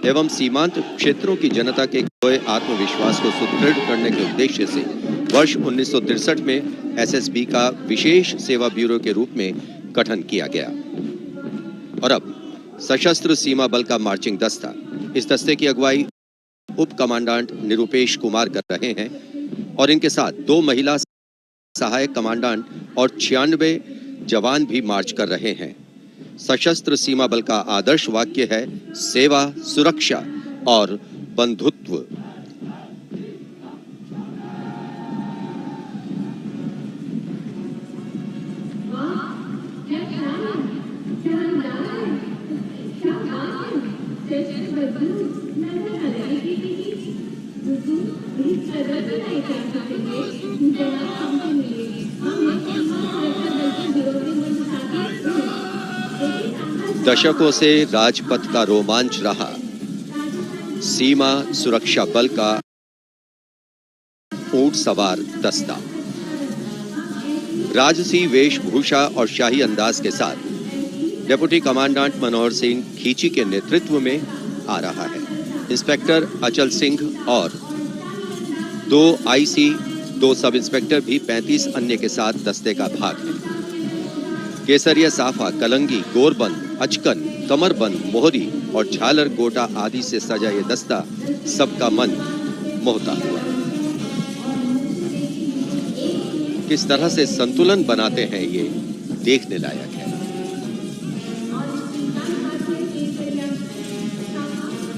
एवं सीमांत क्षेत्रों की जनता के खोए आत्मविश्वास को सुदृढ़ करने के उद्देश्य से वर्ष 1963 में एसएसबी का विशेष सेवा ब्यूरो के रूप में गठन किया गया और अब सशस्त्र सीमा बल का मार्चिंग दस्ता, इस दस्ते की अगुवाई उप कमांडेंट निरुपेश कुमार कर रहे हैं और इनके साथ 2 महिला सहायक कमांडेंट और 96 जवान भी मार्च कर रहे हैं। सशस्त्र सीमा बल का आदर्श वाक्य है सेवा, सुरक्षा और बंधुत्व। दशकों से राजपथ का रोमांच रहा सीमा सुरक्षा बल का ऊंट सवार दस्ता। राजसी वेशभूषा और शाही अंदाज के साथ डिप्टी कमांडेंट मनोहर सिंह खींची के नेतृत्व में आ रहा है। इंस्पेक्टर अचल सिंह और 2 आईसी, 2 सब इंस्पेक्टर भी 35 अन्य के साथ दस्ते का भाग है। केसरिया साफा, कलंगी, गोरबंद, अचकन, कमरबंद, मोहरी और झालर गोटा आदि से सजा ये दस्ता सबका मन मोहता हुआ। किस तरह से संतुलन बनाते हैं ये देखने लायक है।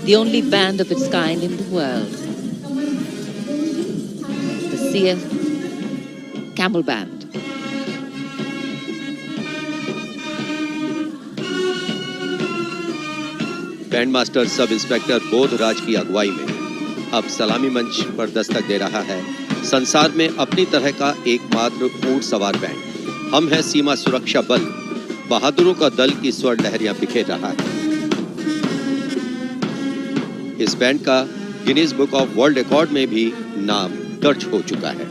The only band of its kind in the world, the CF Camel Band. Band master sub inspector Bodhraj की अगुवाई में अब सलामी मंच पर दस्तक दे रहा है संसार में अपनी तरह का एकमात्र ऊंट सवार बैंड। हम हैं सीमा सुरक्षा बल, बहादुरों का दल की स्वर लहरियां बिखेर रहा है। इस बैंड का Guinness book of world record में भी नाम दर्ज हो चुका है।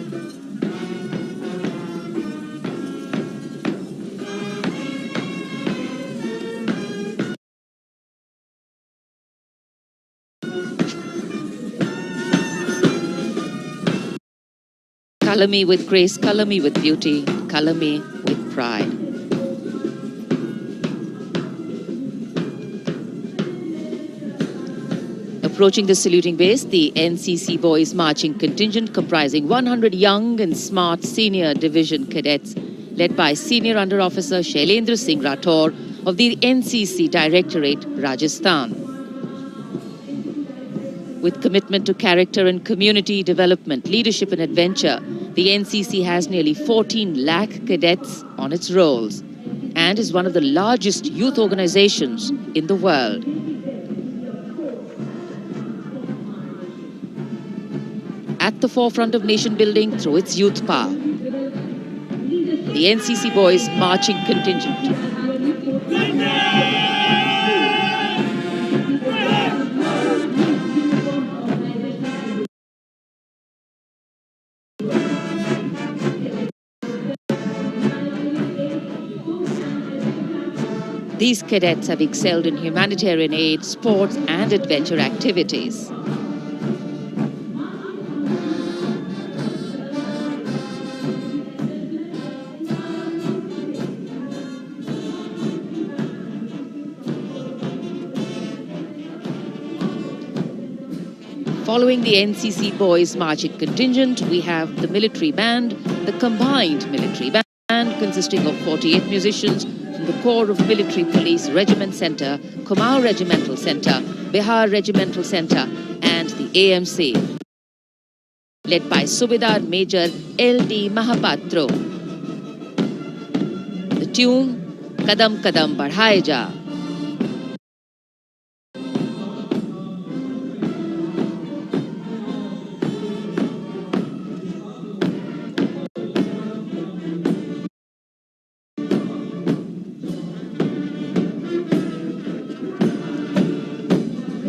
Color me with grace, color me with beauty, color me with pride. Approaching the saluting base, the NCC Boys Marching Contingent comprising 100 young and smart senior division cadets led by Senior Under Officer Shailendra Singh Rathore of the NCC Directorate, Rajasthan. With commitment to character and community development, leadership and adventure, the NCC has nearly 14 lakh cadets on its rolls and is one of the largest youth organizations in the world. At the forefront of nation building through its youth power, the NCC Boys Marching Contingent. These cadets have excelled in humanitarian aid, sports and adventure activities. Following the NCC Boys Marching Contingent, we have the military band, the combined military band consisting of 48 musicians from the Corps of Military Police Regiment Centre, Kumaon Regimental Centre, Bihar Regimental Centre and the AMC, led by Subedar Major L.D. Mahapatro. The tune, Kadam Kadam Badhaye Ja.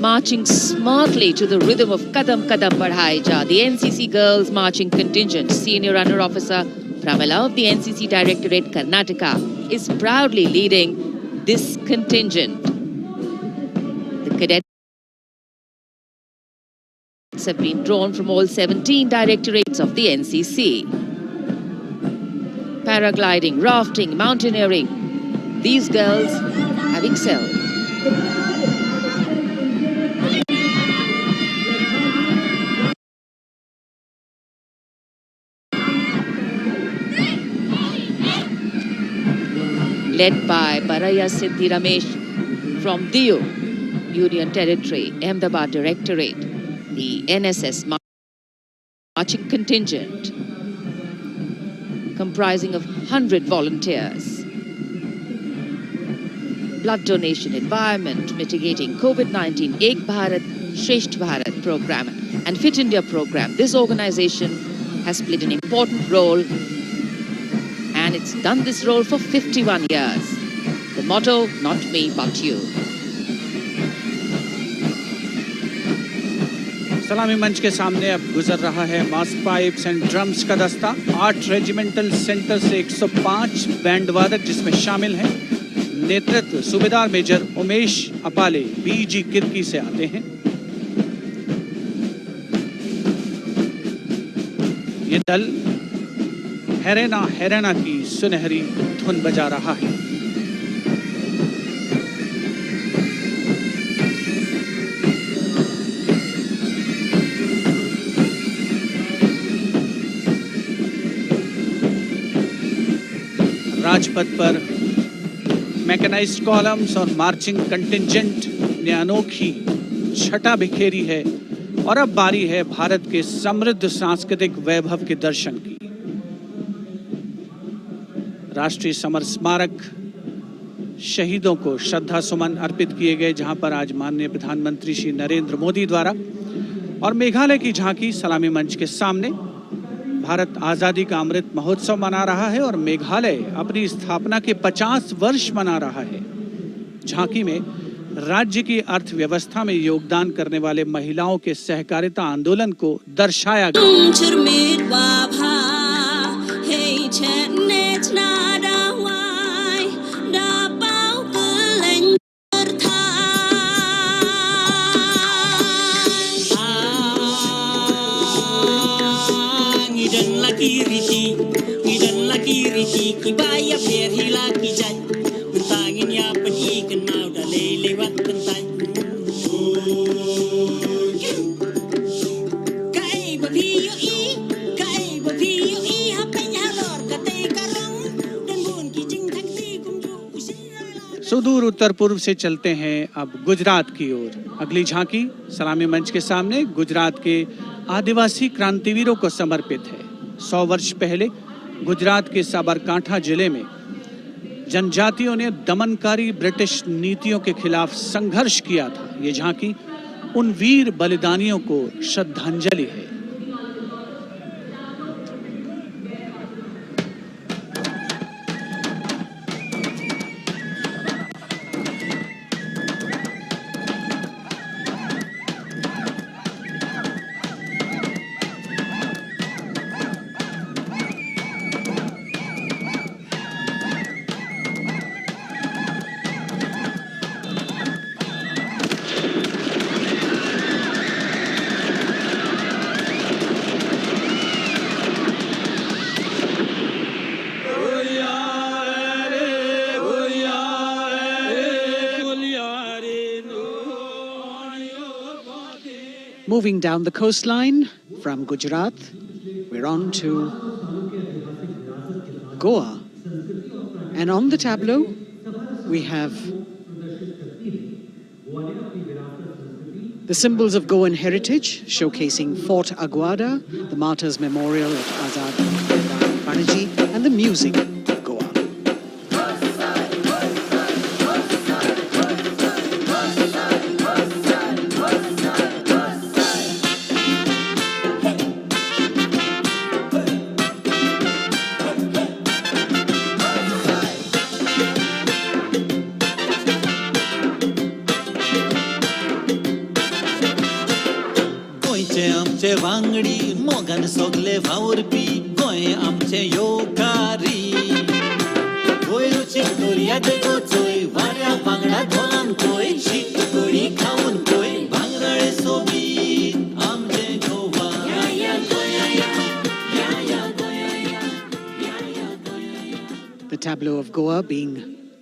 Marching smartly to the rhythm of Kadam Kadam Badhaye Ja, the NCC Girls Marching Contingent, Senior Under Officer Pramila of the NCC Directorate, Karnataka, is proudly leading this contingent. The cadets have been drawn from all 17 directorates of the NCC. Paragliding, rafting, mountaineering, these girls have excelled. Led by Baraya Siddhi Ramesh from Diu, Union Territory, Ahmedabad Directorate, the NSS Marching Contingent, comprising of 100 volunteers. Blood donation, environment, mitigating COVID-19, Ek Bharat, Shresht Bharat program and Fit India program. This organization has played an important role, and it's done this role for 51 years. The motto, not me, but you. सलामी मंच के सामने अब गुजर रहा है मास pipes and drums का दस्ता। 8 रेजिमेंटल सेंटर से 105 बैंड वादक जिसमें शामिल हैं। नेतृत्व सूबेदार मेजर उमेश अपाले बीजी किर्की से आते हैं। ये दल हैरेना हैरेना की सुनहरी धुन बजा रहा है। राजपथ पर मैकेनाइज्ड कॉलम्स और मार्चिंग कंटिंजेंट ने अनोखी छटा बिखेरी है और अब बारी है भारत के समृद्ध सांस्कृतिक वैभव के दर्शन की। राष्ट्रीय समर स्मारक शहीदों को श्रद्धा सुमन अर्पित किए गए, जहां पर आज माननीय प्रधानमंत्री श्री नरेंद्र मोदी द्वारा और मेघालय की झांकी सलामी मंच के सामने। भारत आज़ादी का अमृत महोत्सव मना रहा है और मेघालय अपनी स्थापना के 50 वर्ष मना रहा है। झांकी में राज्य की अर्थव्यवस्था में योगदान करने वाले महिलाओं के सहकारिता आंदोलन को दर्शाया गया। सुदूर उत्तर पूर्व से चलते हैं अब गुजरात की ओर। अगली झांकी सलामी मंच के सामने गुजरात के आदिवासी क्रांतिवीरों को समर्पित है। 100 वर्ष पहले गुजरात के साबरकांठा जिले में जनजातियों ने दमनकारी ब्रिटिश नीतियों के खिलाफ संघर्ष किया था। ये झांकी उन वीर बलिदानियों को श्रद्धांजलि है। Moving down the coastline from Gujarat, we're on to Goa. And on the tableau, we have the symbols of Goan heritage, showcasing Fort Aguada, the Martyrs Memorial at Azad Panaji, and the music of Goa. आमचे वांगडी मोगान सोगले वावरपी गोंय आमचे योकारी गोंय रुची दोर्या देखो चोय वाऱ्या वांगडा धोलान कोय शीत कडी खाऊन कोय भांगराळे सोबीत आमचे Goa The tableau of Goa being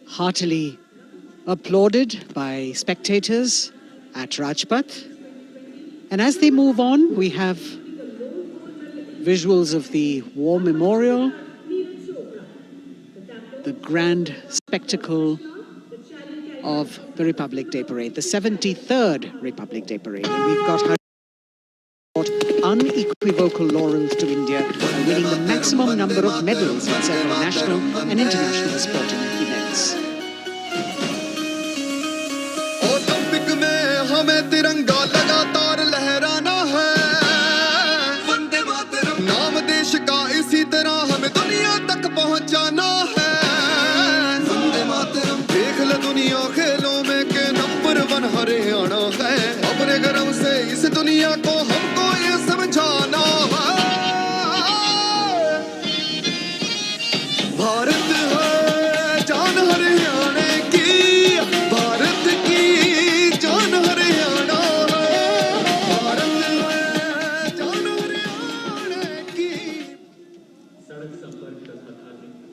heartily applauded by spectators at Rajpath. And as they move on, we have visuals of the War Memorial, the grand spectacle of the Republic Day Parade, the 73rd Republic Day Parade. And we've got her unequivocal laurels to India by winning the maximum number of medals in several national and international sporting events. Olympic में हमें तिरंगा लगातार लहराना है, वंदे मातरम नाम देश का इसी तरह हमें दुनिया तक पहुंचाना है, वंदे मातरम देख ले दुनिया खेलों में के नंबर 1 हरियाणा है, अपने गर्व से इस दुनिया को हम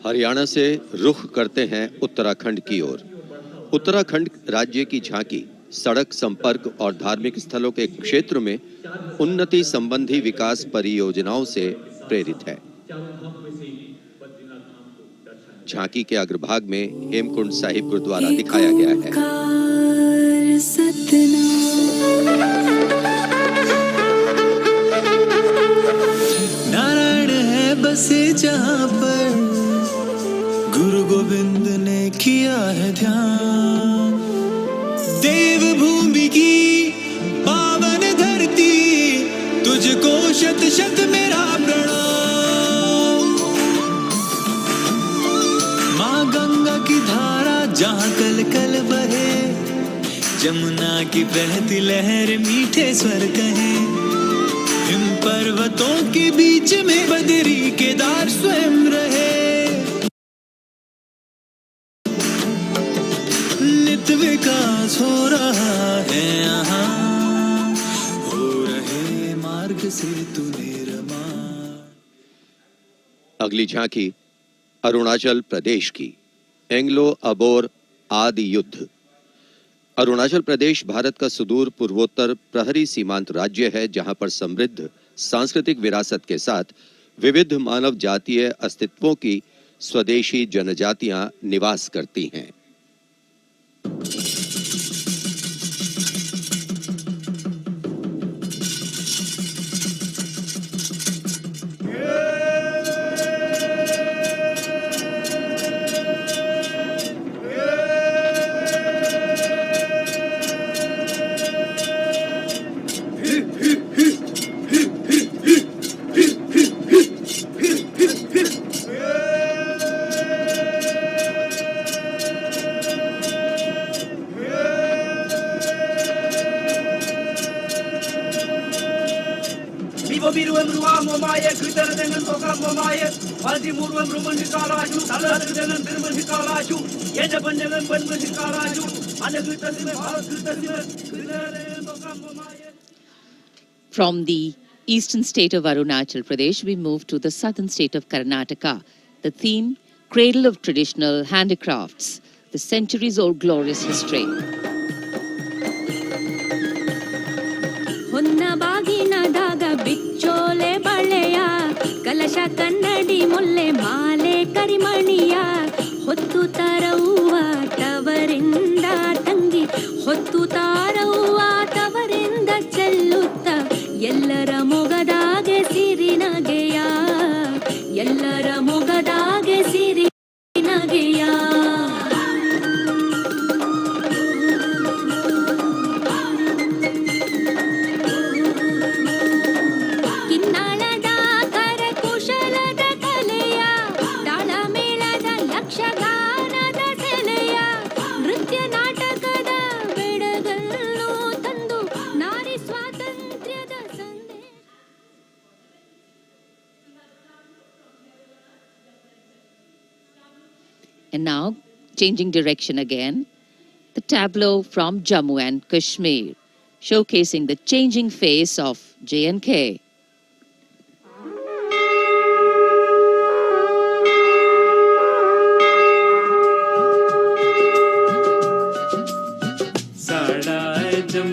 हरियाणा से रुख करते हैं उत्तराखंड की ओर। उत्तराखंड राज्य की झांकी सड़क संपर्क और धार्मिक स्थलों के क्षेत्र में उन्नति संबंधी विकास परियोजनाओं से प्रेरित है। झांकी के अग्रभाग में हेमकुंड साहिब गुरुद्वारा दिखाया गया है। नारायण है बसे जहाँ पर गुरु गोविंद ने किया है ध्यान। देवभूमि की पावन धरती तुझको शत शत मेरा प्रणाम। माँ गंगा की धारा जहाँ कल कल बहे, जमुना की बहती लहर मीठे स्वर कहे। हिम पर्वतों के बीच में बदरी केदार स्वयं रहे। नित विकास हो रहा है यहाँ, हो रहे मार्ग से तू निर्मा। अगली झांकी अरुणाचल प्रदेश की एंग्लो अबोर आदि युद्ध। अरुणाचल प्रदेश भारत का सुदूर पूर्वोत्तर प्रहरी सीमांत राज्य है, जहां पर समृद्ध सांस्कृतिक विरासत के साथ विविध मानव जातीय अस्तित्वों की स्वदेशी जनजातियां निवास करती हैं। From the eastern state of Arunachal Pradesh, we move to the southern state of Karnataka. The theme, Cradle of Traditional Handicrafts, the centuries-old glorious history. ಬಿಚ್ಚೋಲೆ ಬಳೆಯ ಕಲಶ ಕನ್ನಡಿ ಮುಲ್ಲೆ ಮಾಲೆ ಕರಿಮಣಿಯ ಹೊತ್ತು ತರವ್ವ ತವರಿಂದ ತಂಗಿ ಹೊತ್ತು ತಾರವ್ವ ತವರಿಂದ ಚೆಲ್ಲುತ್ತ ಎಲ್ಲರ ಮೊಗದಾಗೆ ಸಿರಿನಗೆಯ ಎಲ್ಲರ ಮೊಗದಾಗೆ ಸಿರಿನಗೆಯ And now, changing direction again, the tableau from Jammu and Kashmir, showcasing the changing face of J&K. साड़ा जम्मू